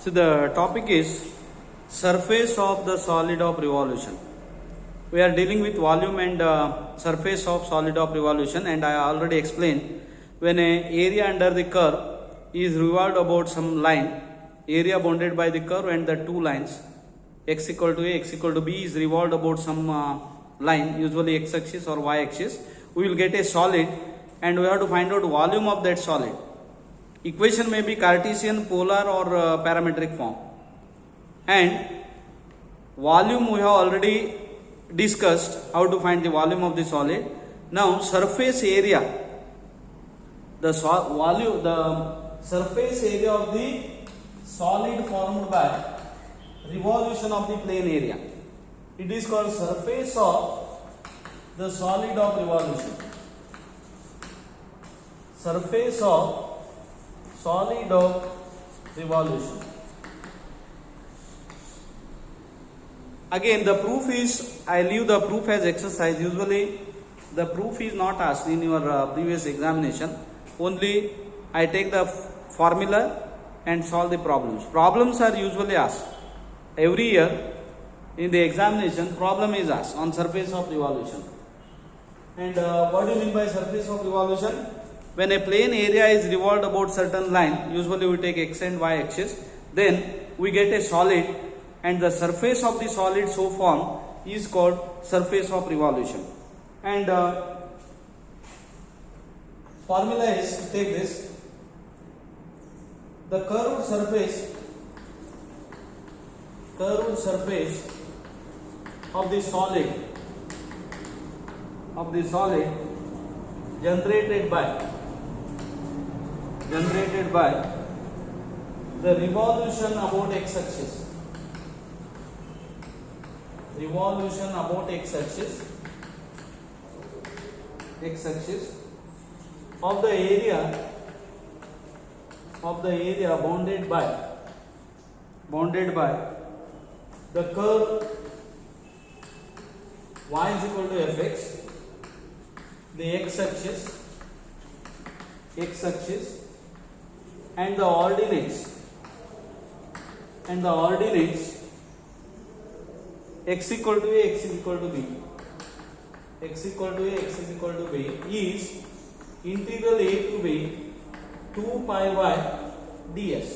So the topic is surface of the solid of revolution. We are dealing with volume and surface of solid of revolution, and I already explained when a area under the curve is revolved about some line, area bounded by the curve and the two lines x equal to a, x equal to b is revolved about some line, usually x axis or y axis, we will get a solid and we have to find out volume of that solid. Equation may be Cartesian, polar or parametric form, and volume we have already discussed how to find the volume of the solid. Now surface area, the surface area of the solid formed by revolution of the plane area. It is called surface of the solid of revolution. Surface of solid of revolution. Again, the proof is, I leave the proof as exercise. Usually the proof is not asked in your previous examination. Only I take the formula and solve the problems. Problems are usually asked. Every year in the examination, problem is asked on surface of revolution. And what do you mean by surface of revolution? When a plane area is revolved about certain line, usually we take x and y axis, then we get a solid, and the surface of the solid so formed is called surface of revolution. And formula is, take this, the curved surface of the solid generated by the revolution about x axis. Revolution about x axis of the area bounded by the curve y is equal to fx, the x axis and the ordinates x equal to a, x is equal to b, x equal to a, x is equal to b is integral a to b 2 pi y ds.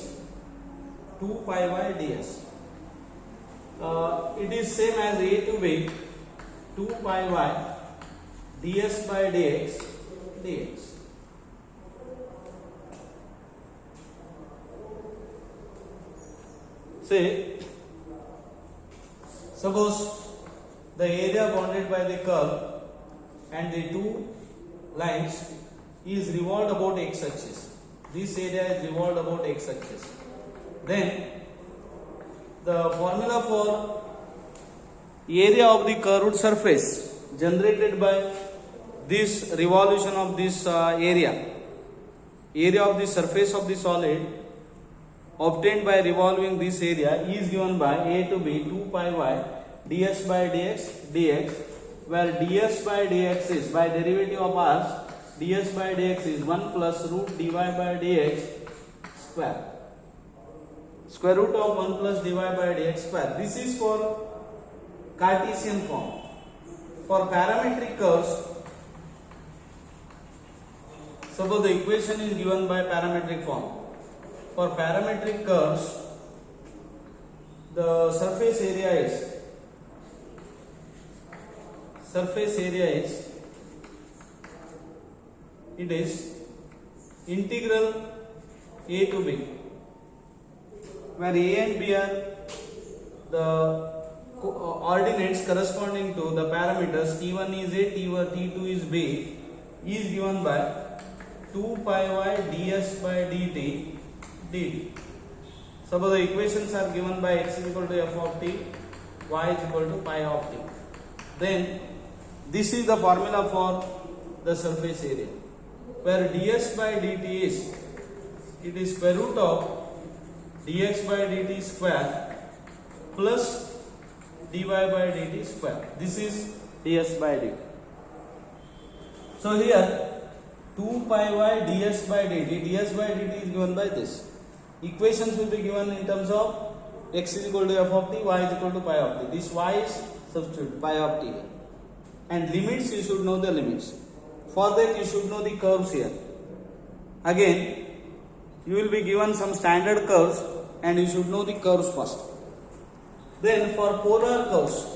It is same as a to b 2 pi y ds by dx. Say, suppose the area bounded by the curve and the two lines is revolved about x axis. This area is revolved about x axis. Then the formula for area of the curved surface generated by this revolution of this area of the surface of the solid obtained by revolving this area is given by a to b 2 pi y ds by dx, where ds by dx is, by derivative of r, ds by dx is 1 plus root dy by dx square. Square root of 1 plus dy by dx square. This is for Cartesian form. For parametric curves, suppose the equation is given by parametric form. For parametric curves, the surface area is it is integral a to b, where a and b are the ordinates corresponding to the parameters. T1 is a, T2 is b, is given by 2 pi y ds by dt. Suppose the equations are given by x is equal to f of t, y is equal to pi of t. Then this is the formula for the surface area, where ds by dt is, it is square root of dx by dt square plus dy by dt square. This is ds by dt. So here 2 pi y ds by dt is given by this. equations will be given in terms of x is equal to f of t, y is equal to pi of t. This y is substitute pi of t, and limits you should know the limits. For that you should know the curves here. Again, you will be given some standard curves and you should know the curves first. Then for polar curves,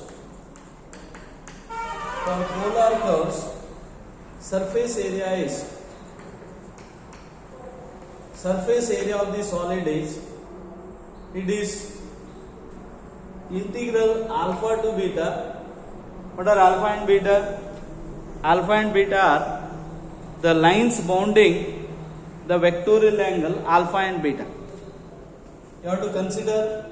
surface area of the solid is, it is integral alpha to beta. What are alpha and beta? Alpha and beta are the lines bounding the vectorial angle alpha and beta. You have to consider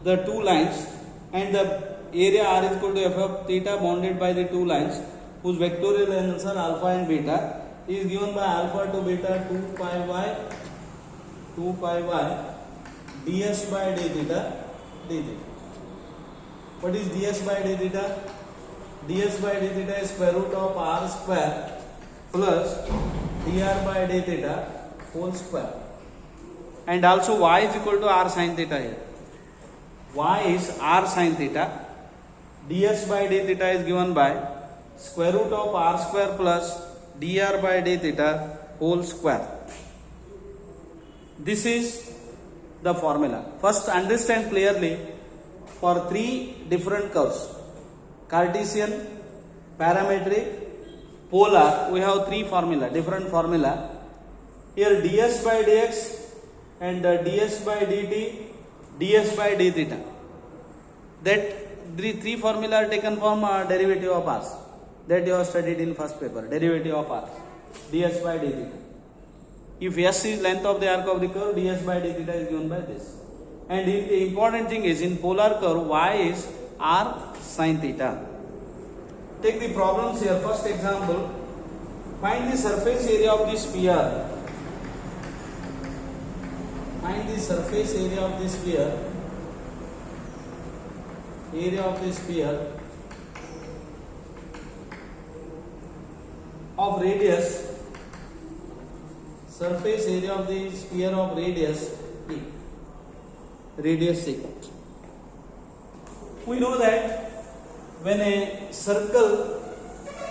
the two lines and the area r is equal to f of theta bounded by the two lines whose vectorial angles are alpha and beta is given by alpha to beta 2 pi y ds by d theta d theta. What is ds by d theta? ds by d theta is square root of r square plus dr by d theta whole square. And also y is equal to r sin theta here. Y is r sin theta. ds by d theta is given by square root of r square plus dr by d theta whole square. This is the formula. First understand clearly, for three different curves, Cartesian, parametric, polar, we have three formula, different formula. Here ds by dx and ds by dt, ds by d theta. That the three formula are taken from derivative of r that you have studied in first paper, derivative of r, ds by d theta. If s is length of the arc of the curve, ds by d theta is given by this. And the important thing is, in polar curve, y is r sin theta. Take the problems here. First example, find the surface area of the sphere. Find the surface area of the sphere. Area of the sphere of radius. Surface area of the sphere of radius E. Radius E. We know that when a circle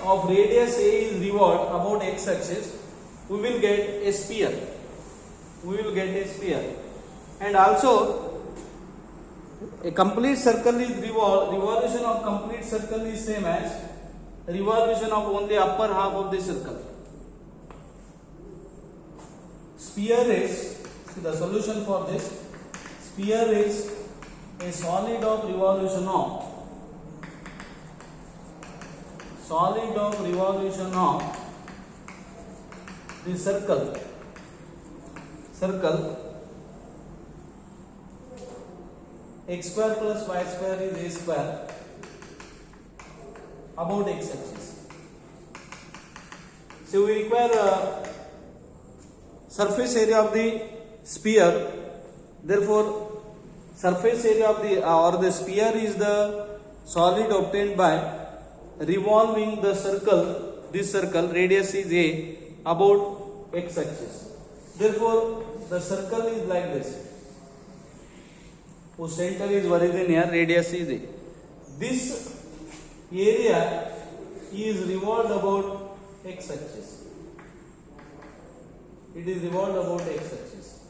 of radius A is revolved about x axis, we will get a sphere. And also, a complete circle is revolved. Revolution of complete circle is same as revolution of only upper half of the circle. Sphere is, see the solution for this, sphere is a solid of revolution of the circle x square plus y square is a square about x axis. So we require surface area of the sphere. Therefore, surface area of the or the sphere is the solid obtained by revolving the circle. This circle radius is a about x axis. Therefore, the circle is like this. Whose center is origin here, radius is a. This area is revolved about x axis. It is revolved about x axis.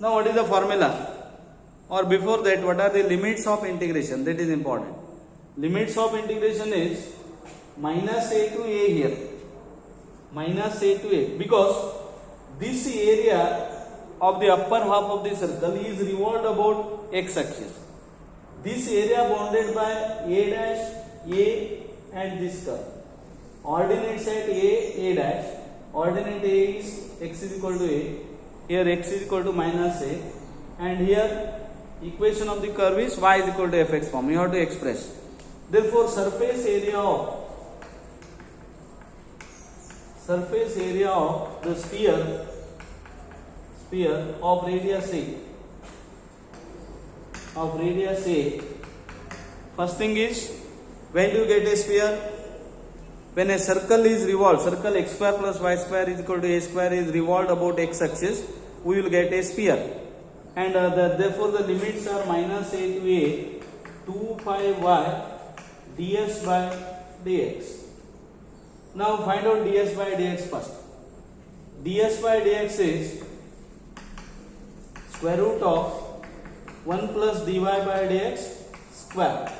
Now, what is the formula? Or before that, what are the limits of integration? That is important. Limits of integration is minus a to a here. Minus a to a. Because this area of the upper half of the circle is revolved about x axis. This area bounded by a dash, a and this curve. Ordinates at a dash. Ordinate a is x is equal to a. Here x is equal to minus a. And here equation of the curve is y is equal to fx form. You have to express. Therefore, surface area of the sphere of radius a. First thing is, when do you get a sphere? when a circle is revolved, circle x square plus y square is equal to a square is revolved about x axis, we will get a sphere. And therefore the limits are minus a to a 2 pi y ds by dx. Now find out ds by dx first. ds by dx is square root of 1 plus dy by dx square.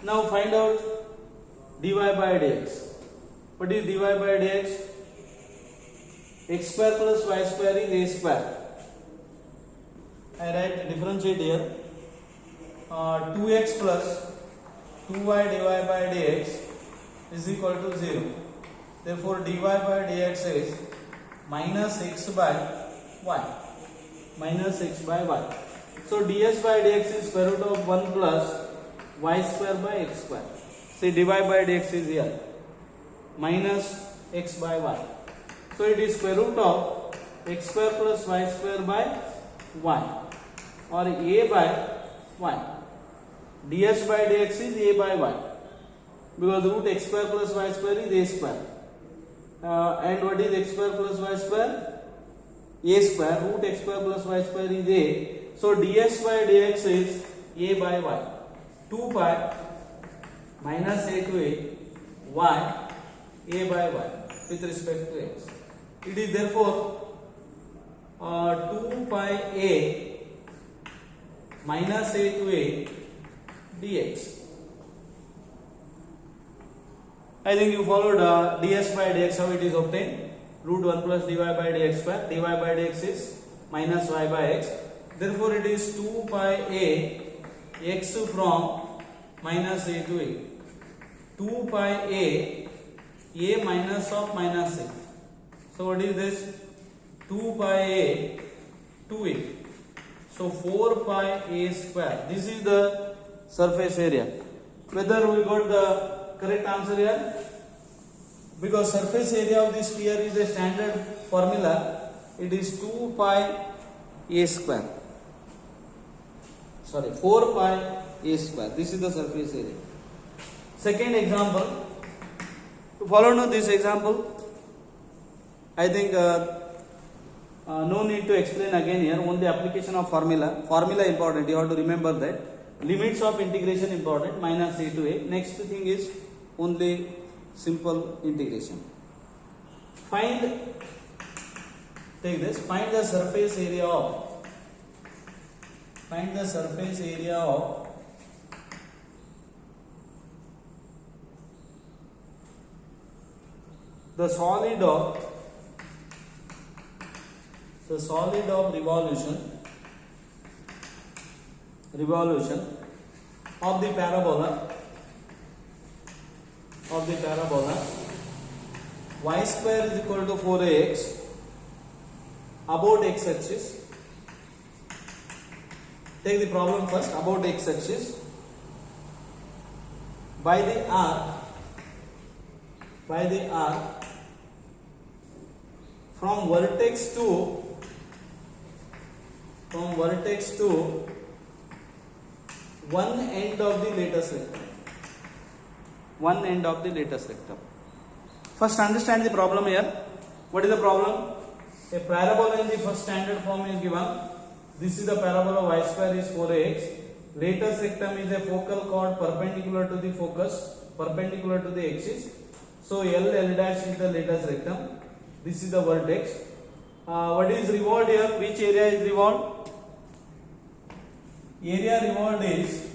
Now find out dy by dx. What is dy by dx? X square plus y square is a square. I write differentiate here. 2x plus 2y dy by dx is equal to 0. Therefore dy by dx is minus x by y. Minus x by y. So ds by dx is square root of 1 plus y square by x square. See dy by dx is here. Minus x by y. So it is square root of x square plus y square by y, or a by y. ds by dx is a by y, because root x square plus y square is a square. And what is x square plus y square? A square. Root x square plus y square is a. So ds by dx is a by y. 2 pi minus a to a y a by y with respect to x. It is therefore 2 pi a minus a to a dx. I think you followed ds by dx, how it is obtained. Root 1 plus dy by dx square. Dy by dx is minus y by x. Therefore it is 2 pi a x from minus a to a. 2 pi a minus of minus a. So what is this? 2 pi a 2a. So 4 pi a square. This is the surface area. Whether we got the correct answer here? Because surface area of this sphere is a standard formula. It is 2 pi a square. Sorry, 4 pi a square. This is the surface area. Second example. To follow now this example, I think no need to explain again here. Only application of formula. Formula important. You have to remember that. Limits of integration important. Minus a to a. Next thing is only simple integration. Find. Take this. Find the surface area of. Find the surface area of the solid of revolution of the parabola y square is equal to 4ax about x axis. Take the problem first. About x axis by the arc from vertex to one end of the lattice rectum. First understand the problem here. What is the problem? A parabola in the first standard form is given. This is the parabola, y square is 4ax. Lattice rectum is a focal chord perpendicular to the focus, perpendicular to the axis. So L dash is the lattice rectum. This is the vertex. What is revolved here? Which area is revolved? Area revolved is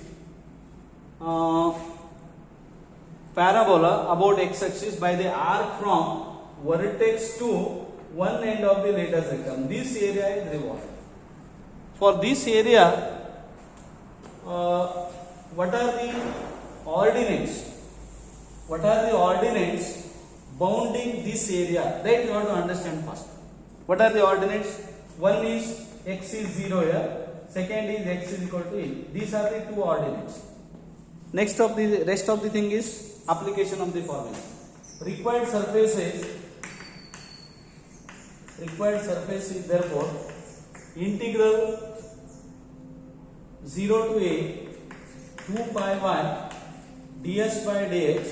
parabola about x axis by the arc from vertex to one end of the lattice rectum. This area is revolved. For this area, what are the ordinates? What are the ordinates bounding this area? That you have to understand first. What are the ordinates? One is x is 0 here. Second is x is equal to e. These are the two ordinates. Next of the rest of the thing is application of the formula. Required surface is therefore integral 0 to a 2 pi y ds by dx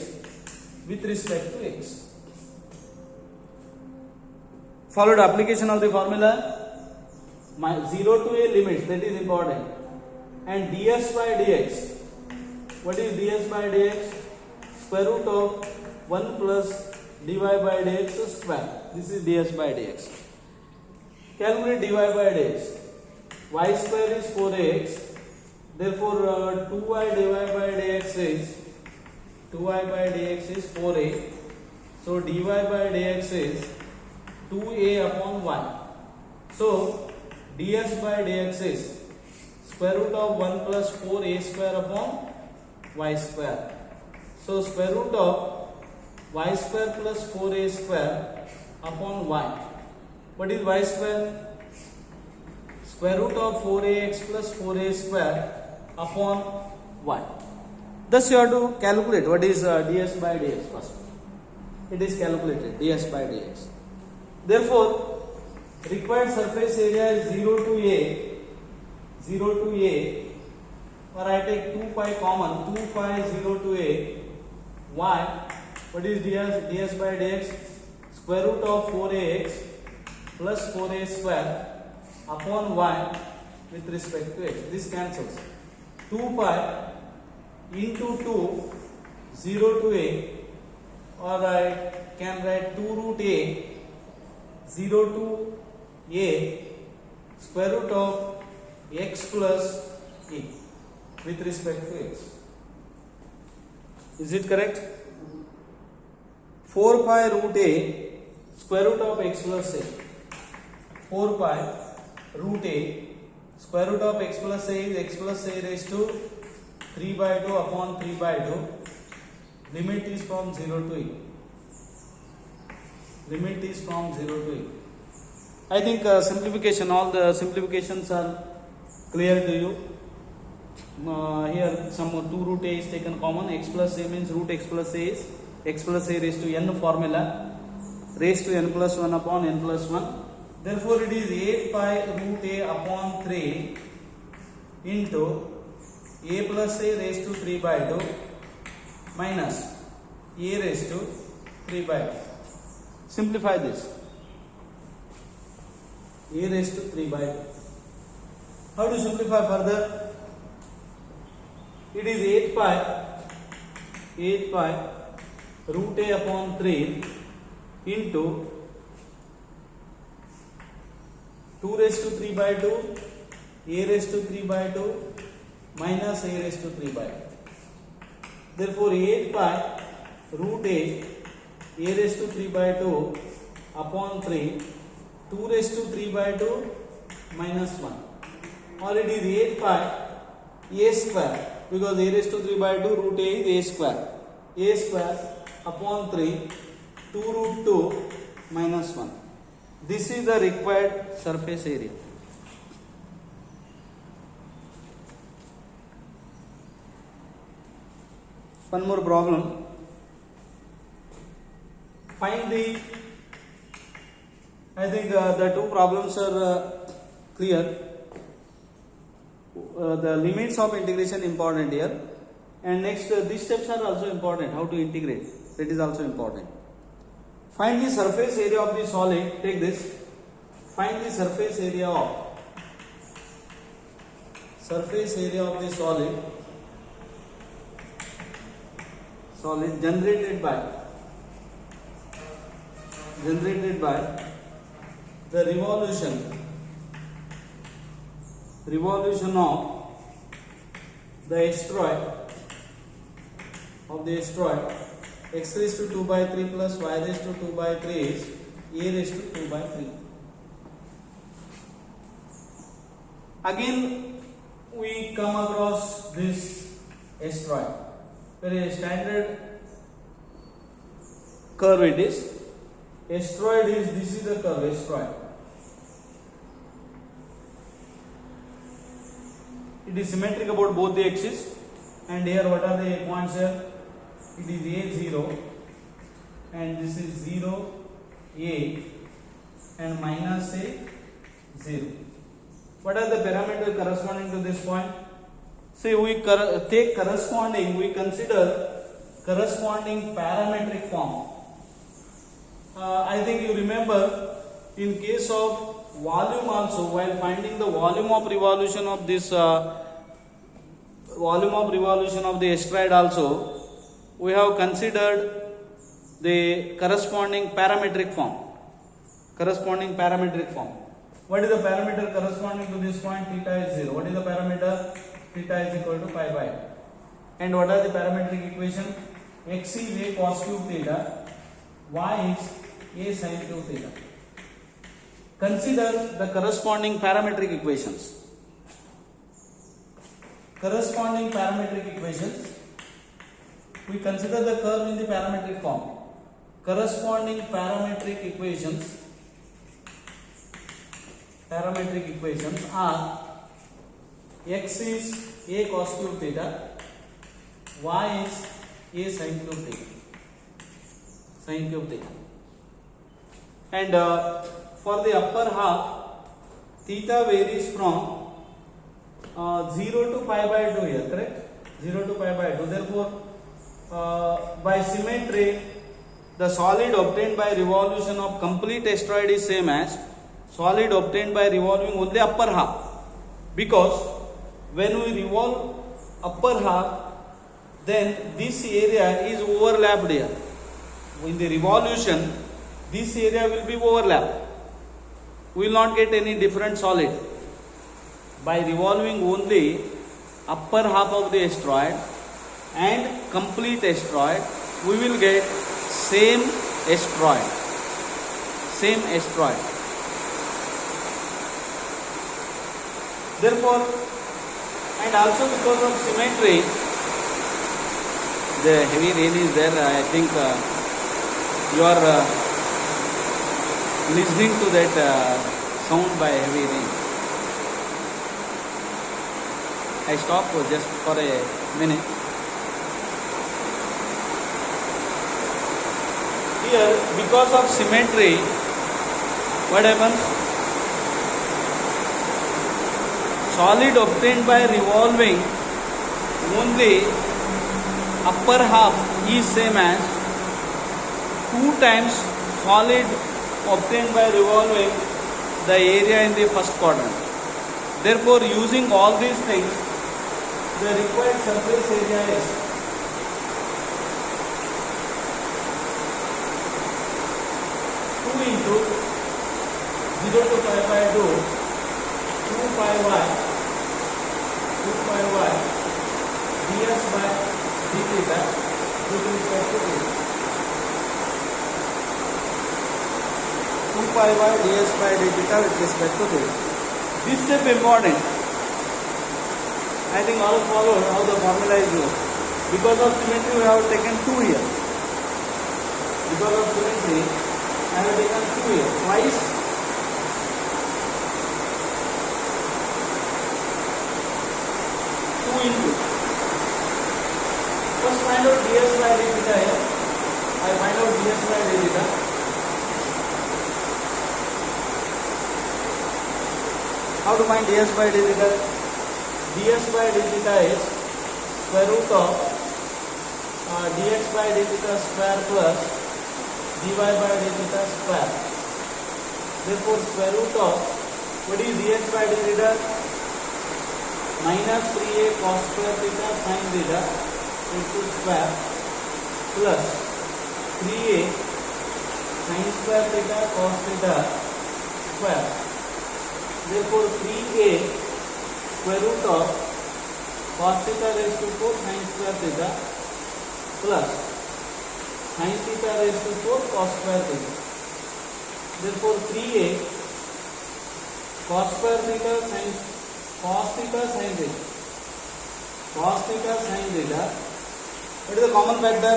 with respect to x. Followed application of the formula 0 to a limit, that is important, and ds by dx. What is ds by dx? Square root of 1 plus dy by dx square. This is ds by dx. Calculate dy by dx. Y square is 4x. Therefore, 2y divided by dx is 4a. So dy by dx is 2a upon 1. So ds by dx is square root of 1 plus 4a square upon y square. So square root of y square plus 4a square upon y. What is y square? Square root of 4ax plus 4a square upon y. Thus you have to calculate what is ds by dx first. It is calculated ds by dx. Therefore, required surface area is 0 to a, or I take 2 pi common, 2 pi 0 to a, y. What is ds by dx? Square root of 4ax plus 4a square upon y with respect to x. This cancels. 2 pi into 2, 0 to a, or I can write 2 root a, 0 to a, square root of x plus a with respect to x. Is it correct? 4 pi root a, square root of x plus a. 4 pi root a, square root of x plus a is x plus a raised to 3 by 2 upon 3 by 2. Limit is from 0 to a. Limit is from 0 to a. I think simplification, all the simplifications are clear to you. Here some 2 root a is taken common. X plus a means root x plus a is x plus a raised to n formula, raised to n plus 1 upon n plus 1. Therefore, it is 8 pi root a upon 3 into a plus a raised to 3 by 2 minus a raised to 3 by 2. Simplify this. A raised to 3 by 2. How to simplify further? It is 8 pi root a upon 3 into 2 raised to 3 by 2, a raised to 3 by 2 minus a raised to 3 by 2. Therefore, 8 pi root a raised to 3 by 2 upon 3, 2 raised to 3 by 2 minus 1. Or it is 8 pi a square, because a raised to 3 by 2 root a is a square. A square upon 3, 2 root 2 minus 1. This is the required surface area. One more problem. Find the, I think the two problems are clear. The limits of integration important here, and next these steps are also important. How to integrate, that is also important. Find the surface area of the solid. Take this. Find the surface area of the solid generated by the revolution of the asteroid x raised to 2 by 3 plus y raised to 2 by 3 is a raised to 2 by 3. Again we come across this asteroid. Very standard curve it is. Asteroid is, this is the curve asteroid. It is symmetric about both the axes, and here what are the points here? It is A0 and this is 0, A and minus A, 0. What are the parameters corresponding to this point? See, we take corresponding, we consider corresponding parametric form. I think you remember in case of volume also, while finding the volume of revolution of this the asteroid also, we have considered the corresponding parametric form. What is the parameter corresponding to this point? Theta is 0. What is the parameter? Theta is equal to pi by 2. And what are the parametric equation? X is a cos cube theta, y is a sin cube theta. Consider the corresponding parametric equations. We consider the curve in the parametric form. Corresponding parametric equations are x is a cos cube theta, y is a sin cube theta. And for the upper half, theta varies from 0 to pi by 2 here, correct? 0 to pi by 2. Therefore, by symmetry, the solid obtained by revolution of complete asteroid is same as solid obtained by revolving only upper half. Because when we revolve upper half, then this area is overlapped here. In the revolution, this area will be overlapped. We will not get any different solid. By revolving only upper half of the asteroid and complete asteroid, we will get same asteroid. Therefore, and also because of symmetry, the heavy rain is there. I think you are listening to that sound by heavy rain. I stop just for a minute. Here, because of symmetry, what happens? Solid obtained by revolving only upper half is same as 2 times solid obtained by revolving the area in the first quadrant. Therefore, using all these things, the required surface area is 2 into 0 to pi by 2, 2 pi y ds by d theta with respect to theta. 2 pi y ds by d theta with respect to theta. This step important. I think all followed how the formula is used. Because of symmetry, we have taken 2 here. Because of symmetry, I have taken 2 here. Twice. Into. First find out ds by d theta here. I find out ds by d theta. How to find ds by d theta? ds by d theta is square root of dx by d theta square plus dy by d theta square. Therefore, square root of what is dx by d theta? Minus 3a cos square theta sin theta into square plus 3a sin square theta cos theta square. Therefore, 3a square root of cos theta raised to 4 sin square theta plus sin theta raised to 4 cos square theta. Therefore, 3a cos square theta sin cos theta sin theta. What is the common factor?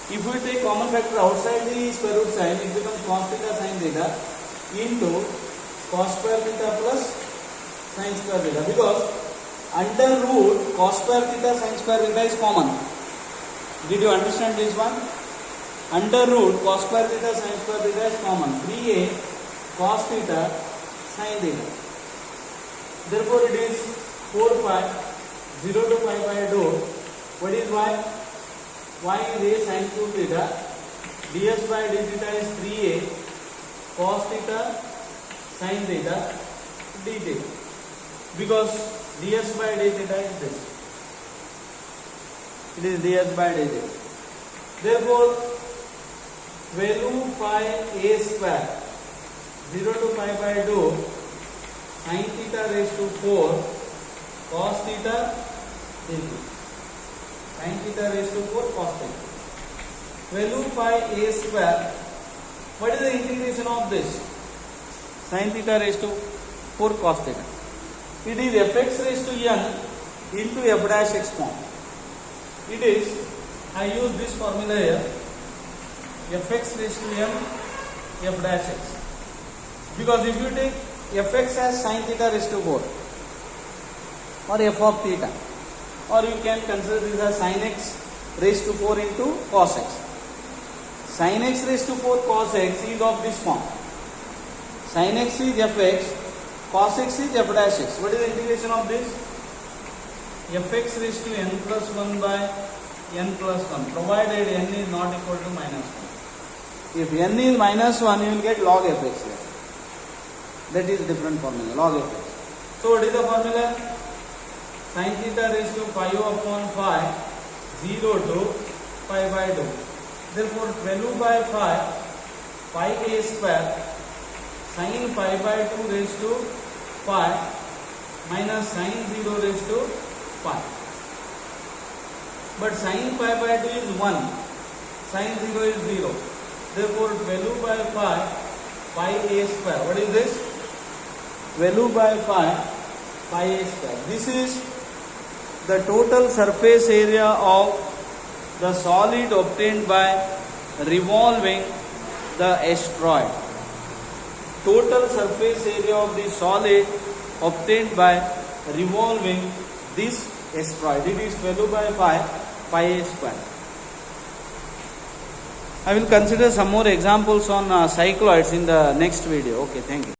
If we take common factor outside the square root sign, it becomes cos theta sin theta into cos square theta plus sin square theta. Because under root cos square theta sin square theta is common. Did you understand this one? Under root cos square theta sin square theta is common. 3a cos theta sin theta. Therefore, it is 4 pi 0 to pi by 2. What is y? y is a sin 2 theta, ds by d theta is 3a cos theta sin theta d theta, because ds by d theta is this. It is ds by d theta. Therefore, value phi a square 0 to pi by 2 sin theta raised to 4 cos theta into sin theta raised to 4 cos theta. Value phi a square. What is the integration of this? Sin theta raised to 4 cos theta. It is fx raised to n into f dash x form. It is, I use this formula here, fx raised to m f dash x. Because if you take fx as sin theta raised to 4 or f of theta, or you can consider this as sin x raised to 4 into cos x. Sin x raised to 4 cos x is of this form. Sin x is fx, cos x is f dash x. What is the integration of this? Fx raised to n plus 1 by n plus 1, provided n is not equal to minus 1. If n is minus 1, you will get log fx here. That is different formula, log fx. So what is the formula? Sin theta raised to pi upon phi 0 to pi by 2. Therefore, value by phi a square sin pi by 2 raised to pi minus sin 0 raised to pi. But sin pi by 2 is 1, sin 0 is 0. Therefore, value by phi a square. What is this? Value by phi a square. This is the total surface area of the solid obtained by revolving the asteroid. Total surface area of the solid obtained by revolving this asteroid. It is value by phi a square. I will consider some more examples on cycloids in the next video. Okay, thank you.